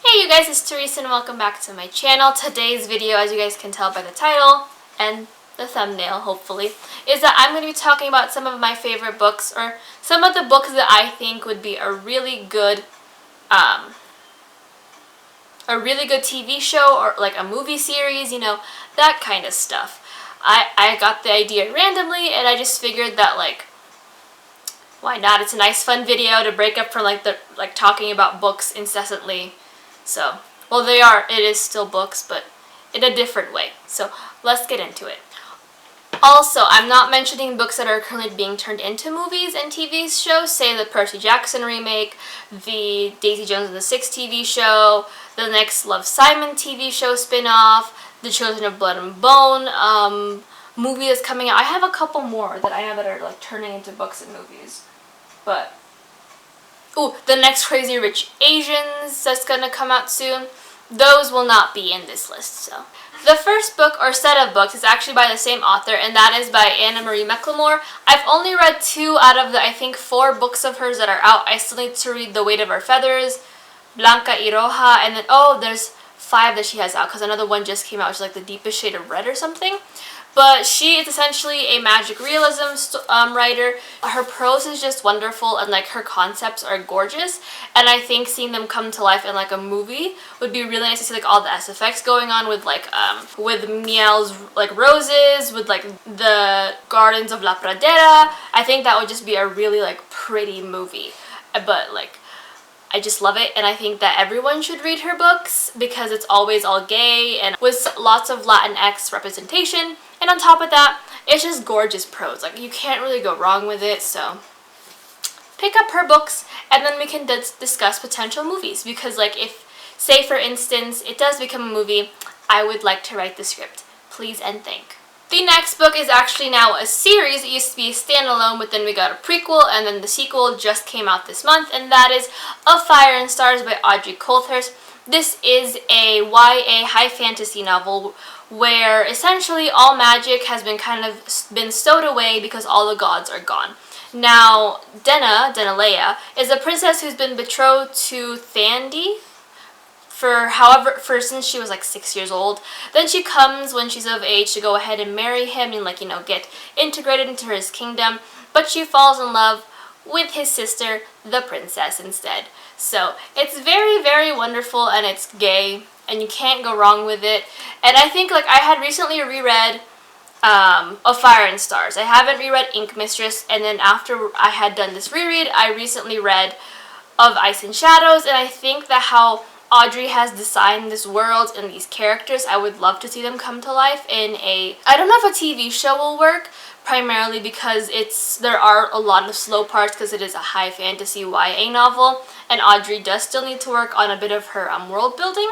Hey you guys, it's Teresa and welcome back to my channel. Today's video, as you guys can tell by the title and the thumbnail hopefully, is that I'm going to be talking about some of my favorite books, or some of the books that I think would be a really good TV show or like a movie series, you know, that kind of stuff. I got the idea randomly and I just figured that like, why not? It's a nice fun video to break up from like talking about books incessantly. So, well, it is still books, but in a different way. So, let's get into it. Also, I'm not mentioning books that are currently being turned into movies and TV shows, say the Percy Jackson remake, the Daisy Jones and the Six TV show, the next Love, Simon TV show spin-off, the Children of Blood and Bone movie that's coming out. I have a couple more that I have that are like turning into books and movies. But ooh, the next Crazy Rich Asians that's gonna come out soon. Those will not be in this list, so. The first book or set of books is actually by the same author, and that is by Anna Marie McLemore. I've only read 2 out of the, I think, 4 books of hers that are out. I still need to read The Weight of Our Feathers, Blanca Iroha, and then, oh, there's 5 that she has out, because another one just came out, which is like The Deepest Shade of Red or something. But she is essentially a magic realism writer. Her prose is just wonderful, and like her concepts are gorgeous. And I think seeing them come to life in like a movie would be really nice to see like all the SFX going on with like with Miel's like roses, with like the Gardens of La Pradera. I think that would just be a really like pretty movie. But like, I just love it, and I think that everyone should read her books because it's always all gay and with lots of Latinx representation. And on top of that, it's just gorgeous prose. Like, you can't really go wrong with it, so pick up her books and then we can discuss potential movies. Because like, if, say for instance, it does become a movie, I would like to write the script. Please and thank. The next book is actually now a series. It used to be a standalone, but then we got a prequel, and then the sequel just came out this month, and that is Of Fire and Stars by Audrey Coulter. This is a YA high fantasy novel where essentially all magic has been been stowed away because all the gods are gone. Now, Denalea, is a princess who's been betrothed to Thandi since she was like 6 years old. Then she comes when she's of age to go ahead and marry him and like, you know, get integrated into his kingdom, but she falls in love with his sister, the princess, instead. So it's very, very wonderful, and it's gay, and you can't go wrong with it. And I think like I had recently reread Of Fire and Stars. I haven't reread Ink Mistress, and then after I had done this reread, I recently read Of Ice and Shadows, and I think that how Audrey has designed this world and these characters, I would love to see them come to life in I don't know if a TV show will work, primarily because there are a lot of slow parts because it is a high fantasy YA novel, and Audrey does still need to work on a bit of her world building.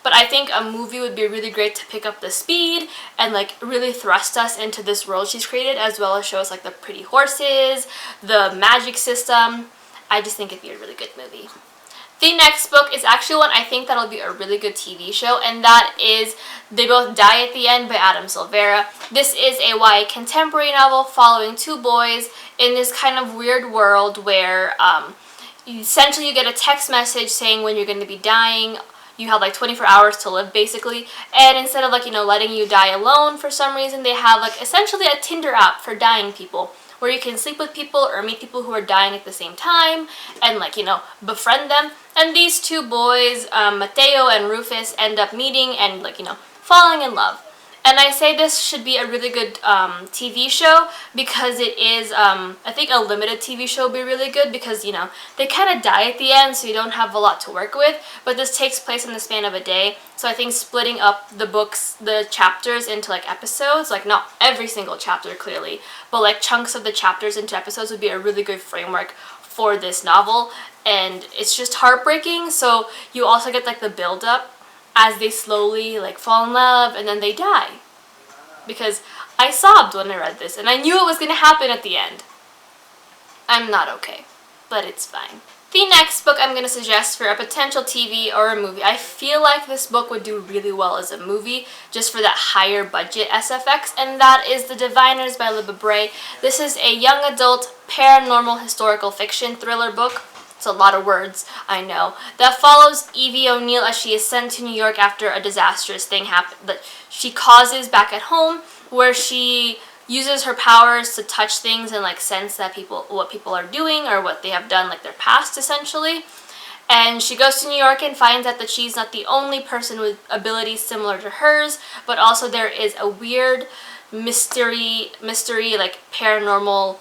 But I think a movie would be really great to pick up the speed and like really thrust us into this world she's created, as well as show us like the pretty horses, the magic system. I just think it'd be a really good movie. The next book is actually one I think that'll be a really good TV show, and that is They Both Die at the End by Adam Silvera. This is a YA contemporary novel following 2 boys in this kind of weird world where essentially you get a text message saying when you're going to be dying. You have like 24 hours to live basically, and instead of like, you know, letting you die alone for some reason, they have like essentially a Tinder app for dying people, where you can sleep with people or meet people who are dying at the same time and like, you know, befriend them. And these 2 boys, Mateo and Rufus, end up meeting and like, you know, falling in love. And I say this should be a really good TV show because it is, I think a limited TV show would be really good because, you know, they kind of die at the end, so you don't have a lot to work with. But this takes place in the span of a day, so I think splitting up the chapters into like episodes, like not every single chapter clearly, but like chunks of the chapters into episodes would be a really good framework for this novel. And it's just heartbreaking, so you also get like the build up as they slowly like fall in love and then they die. Because I sobbed when I read this and I knew it was going to happen at the end. I'm not okay, but it's fine. The next book I'm going to suggest for a potential TV or a movie, I feel like this book would do really well as a movie just for that higher budget SFX, and that is The Diviners by Libba Bray. This is a young adult paranormal historical fiction thriller book It's a lot of words, I know. That follows Evie O'Neill as she is sent to New York after a disastrous thing that she causes back at home, where she uses her powers to touch things and like sense that what people are doing or what they have done, like their past essentially. And she goes to New York and finds out that she's not the only person with abilities similar to hers, but also there is a weird mystery like paranormal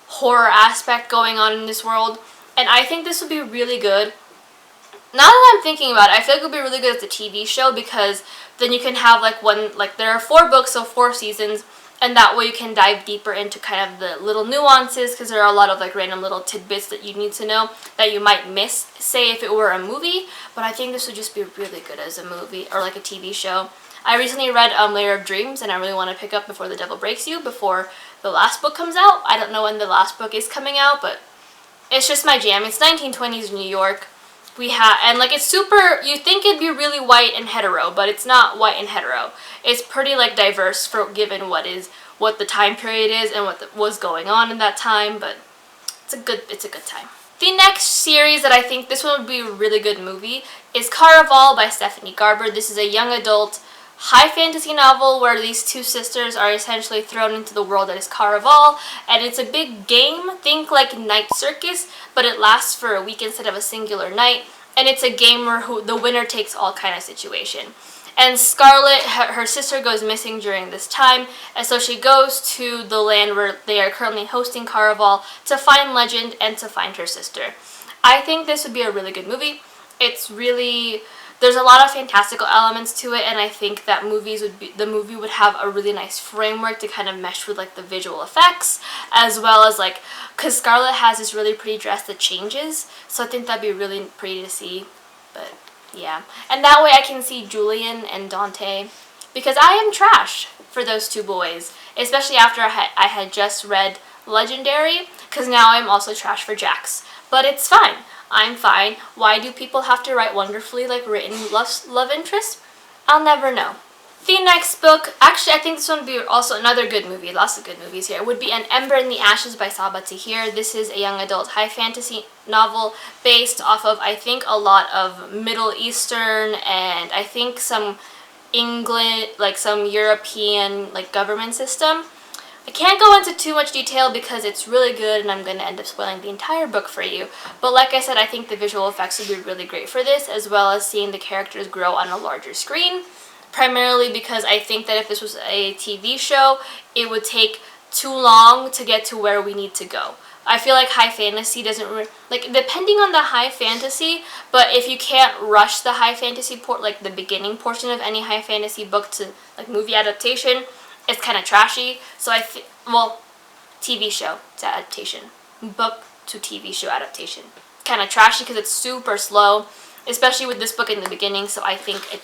horror aspect going on in this world. And I think this would be really good. Now that I'm thinking about it, I feel like it would be really good as a TV show, because then you can have like there are 4 books, so 4 seasons, and that way you can dive deeper into kind of the little nuances, because there are a lot of like random little tidbits that you need to know that you might miss, say if it were a movie. But I think this would just be really good as a movie or like a TV show. I recently read Layer of Dreams, and I really want to pick up Before the Devil Breaks You before the last book comes out. I don't know when the last book is coming out, but it's just my jam. It's 1920s New York. And like it's super, you think it'd be really white and hetero, but it's not white and hetero. It's pretty like diverse for given what the time period is and what was going on in that time, but it's a good time. The next series that I think this one would be a really good movie is Karvall by Stephanie Garber. This is a young adult high fantasy novel where these 2 sisters are essentially thrown into the world that is Karvall, and it's a big game. Think like Night Circus, but it lasts for a week instead of a singular night, and it's a game where the winner takes all kind of situation. And Scarlet, her sister, goes missing during this time, and so she goes to the land where they are currently hosting Karvall to find Legend and to find her sister. I think this would be a really good movie. There's a lot of fantastical elements to it, and I think that the movie would have a really nice framework to kind of mesh with like the visual effects, as well as like, because Scarlet has this really pretty dress that changes, so I think that'd be really pretty to see. But yeah, and that way I can see Julian and Dante, because I am trash for those 2 boys, especially after I had just read Legendary, because now I'm also trash for Jax. But it's fine. I'm fine. Why do people have to write wonderfully like written love interest? I'll never know. The next book, actually I think this one would be also another good movie, lots of good movies here, would be An Ember in the Ashes by Sabaa Tahir. This is a young adult high fantasy novel based off of, I think, a lot of Middle Eastern and I think some England, like some European like government system. I can't go into too much detail because it's really good and I'm going to end up spoiling the entire book for you. But like I said, I think the visual effects would be really great for this, as well as seeing the characters grow on a larger screen. Primarily because I think that if this was a TV show, it would take too long to get to where we need to go. I feel like high fantasy doesn't like, depending on the high fantasy, but if you can't rush the high fantasy like the beginning portion of any high fantasy book to like movie adaptation, it's kind of trashy. So TV show to adaptation, book to TV show adaptation, kind of trashy because it's super slow, especially with this book in the beginning. So I think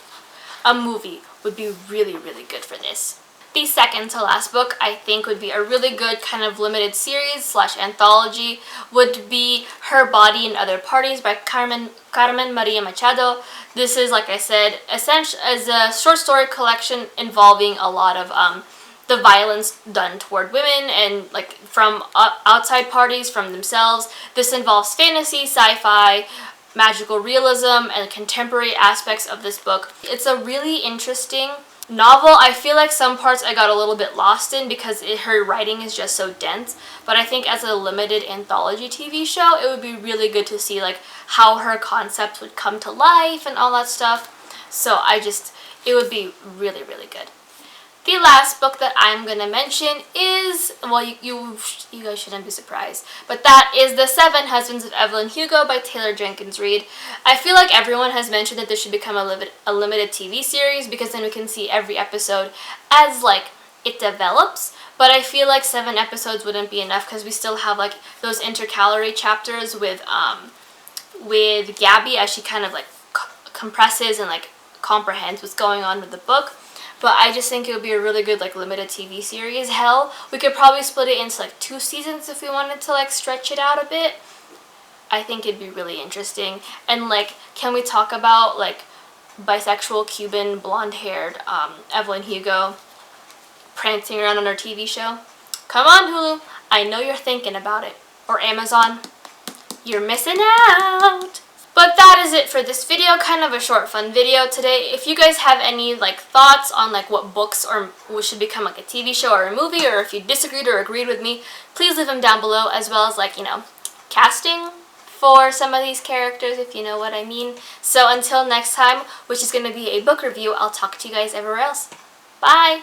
a movie would be really, really good for this. The second to last book I think would be a really good kind of limited series / anthology would be Her Body and Other Parties by Carmen Maria Machado. This is, like I said, essentially as a short story collection involving a lot of the violence done toward women and like from outside parties, from themselves. This involves fantasy, sci-fi, magical realism, and contemporary aspects of this book. It's a really interesting novel. I feel like some parts I got a little bit lost in because her writing is just so dense, but I think as a limited anthology TV show, it would be really good to see like how her concepts would come to life and all that stuff. So it would be really, really good. The last book that I'm going to mention is, well, you guys shouldn't be surprised, but that is The Seven Husbands of Evelyn Hugo by Taylor Jenkins Reid. I feel like everyone has mentioned that this should become a limited TV series because then we can see every episode as like it develops, but I feel like 7 episodes wouldn't be enough because we still have like those intercalary chapters with Gabby as she kind of like compresses and like comprehends what's going on with the book. But I just think it would be a really good like limited TV series. Hell, we could probably split it into like 2 seasons if we wanted to like stretch it out a bit. I think it'd be really interesting. And like, can we talk about like bisexual Cuban blonde-haired Evelyn Hugo prancing around on her TV show? Come on, Hulu. I know you're thinking about it. Or Amazon. you're missing out. But that is it for this video, kind of a short fun video today. If you guys have any like thoughts on like what books or should become like a TV show or a movie, or if you disagreed or agreed with me, please leave them down below, as well as like, you know, casting for some of these characters, if you know what I mean. So until next time, which is going to be a book review, I'll talk to you guys everywhere else. Bye!